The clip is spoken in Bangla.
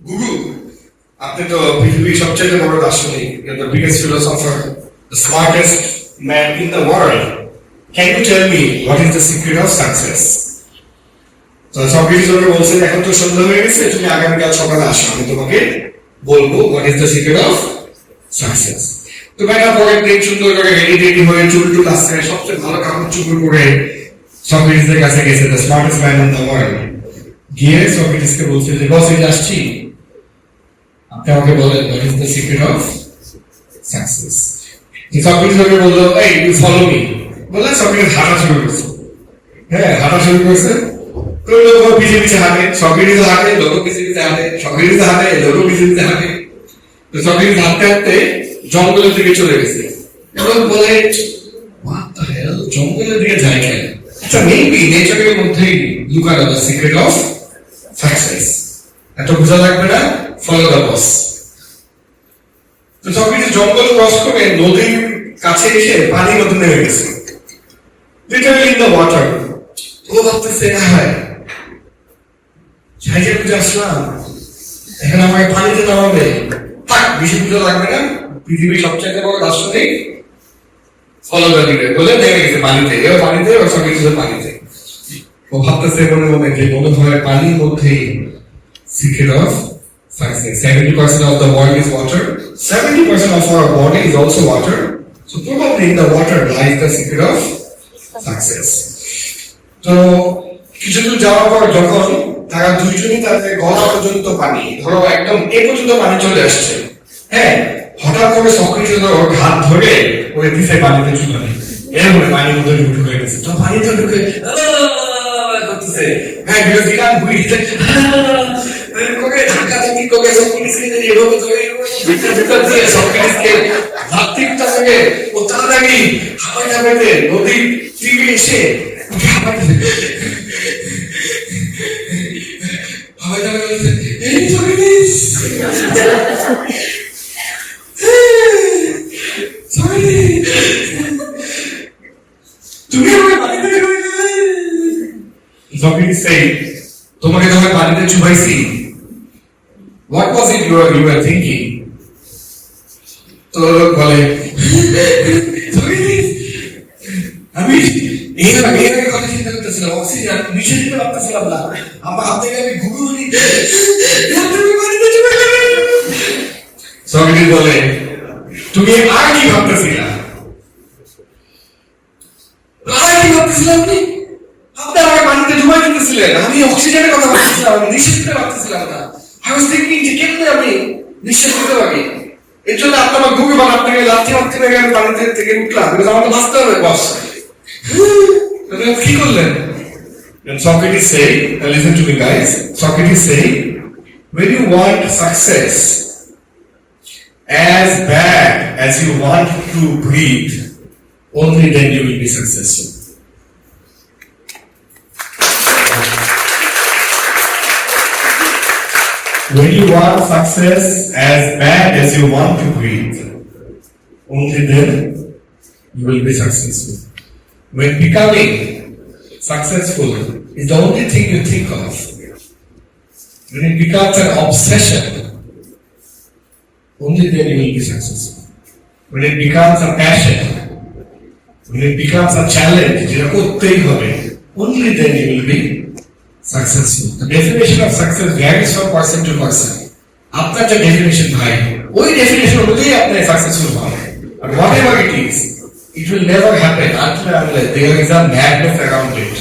গুরু, আপনি তো পৃথিবীর সবচেয়ে বড় দার্শনিক, the biggest philosopher, the smartest man in the world. Can you tell me what is the secret of success? তো সক্রেটিস ওকে বলছেন, এখন তো সন্ধ্যা হয়ে গেছে, তুমি আগামীকাল সকালে আসো, আমি তোমাকে বলবো what is the secret of success. তো বেটা পরের দিন সুন্দর করে রেডি হয়ে চুল টুল আসছে, সবচেয়ে ভালো কাপড় চুপড় পরে সক্রেটিসের কাছে গেছে, the smartest man in the world. গিয়ে সক্রেটিসকে বলছে যে বস, এই আসছি, আপনি আমাকে বলেন what is the secret of success. Socrates ওকে বললো, এই you follow me. বললেন সক্রেটিস হাঁটা শুরু করেছে। হ্যাঁ, হাঁটা শুরু করেছে। তো লোক পিছিয়ে পিছিয়ে হাঁটে, সক্রেটিস হাঁটে, লোক পিছিয়ে পিছিয়ে হাঁটে, সক্রেটিস হাঁটে, লোক পিছিয়ে পিছিয়ে হাঁটে। তো সক্রেটিস হাঁটতে হাঁটতে জঙ্গলের দিকে চলে গেছে। লোক বলে, what the hell, জঙ্গলের দিকে যায় কেন? আচ্ছা, মেবি নেচারের মধ্যেই লুকানো the secret of success. এত বোঝা লাগবে না, follow the boss. তো সক্রেটিস জঙ্গল ক্রস করে নদীর কাছে এসে পানির মধ্যে নেমে গেছে, লিটারালি ইন দ্য ওয়াটার। ও ভাবতেছে, হ্যাঁ সাইজে বুঝে আসলাম, এখন আমাকে পানিতে নামাবে, থাক বেশি বুঝা লাগবে না, পৃথিবীর সবচেয়ে বড় দার্শনিক, ফলো দ্য লিডার বলে নেমে গেছে পানিতে। এও পানিতে, ও সক্রেটিসও পানিতে। ও ভাবতেছে মনে মনে যে মনে হয় পানির মধ্যেই secret of success. 70% of the world is water. 70% of our body is also water. So probably in the water lies the secret of success. তো কিছু দূর যাওয়ার পর যখন তারা দুইজনই তাদের গলা পর্যন্ত পানি, ধরো একদম এ পর্যন্ত পানি চলে আসছে, হ্যাঁ, হঠাৎ করে সক্রেটিস ওর হাত ধরে ওই দিছে পানিতে চুবানি, এরকম পানির মধ্যে ঢুকে গেছে। তো পানিতে ঢুকে করতেছে, হ্যাঁ, বিকজ হি ক্যান ব্রিথ, করে ধাক্কা ধাক্কি করে সক্রেটিসকে যদি এভাবে ধরে ভিতর দিয়ে সক্রেটিসকে ধাক্কা থেকে ও তাড়াতাড়ি হাওয়ায় যাবে নদীর তীরে এসে হাওয়ায় যাবে বলছে, এই সক্রেটিস, তুমি আমাকে পানিতে চুবাইছিলে। সক্রেটিস সেই, তোমাকে যখন পানিতে চুবাইছি, what was it you were thinking? তো লোক বলে, আমি এর আগে কথা চিন্তা করতেছিলাম, অক্সিজেন নিচে দিতে পারতেছিলাম না, আমার হাত থেকে আমি ঘুঘুনি সক্রেটিস বলে, তুমি আর কি ভাবতেছিলা? আর কি ভাবতেছিলাম? আপনি আমাকে পানিতে ডুবাই দিতেছিলেন, আমি অক্সিজেনের কথা ভাবতেছিলাম, আমি নিঃশ্বাস নিতে পারতেছিলাম না। I was thinking যে কেমনে আমি নিঃশ্বাস নিতে পারি, এর জন্য আপনি আমার ঘুঘু বান, আপনাকে লাথি মারতে পেরে আমি পানিতে থেকে উঠলাম, বিকজ আমাকে বাঁচতে হবে বস। কি করলেন? Socrates say, listen to me guys, Socrates say, when you want success as bad as you want to breathe, only then you will be successful. When you want success as bad as you want to breathe, only then you will be successful. When becoming successful is the only thing you think of, when it becomes an obsession, only then you will be successful. When it becomes a passion, when it becomes a challenge, যেটা করতেই হবে, only then you will be successful. The definition of success varies from person to person. আপনার যে definition ভাই, ওই definition অনুযায়ী আপনি successful হবেন. But whatever it is, it will never happen until there is a madness around it.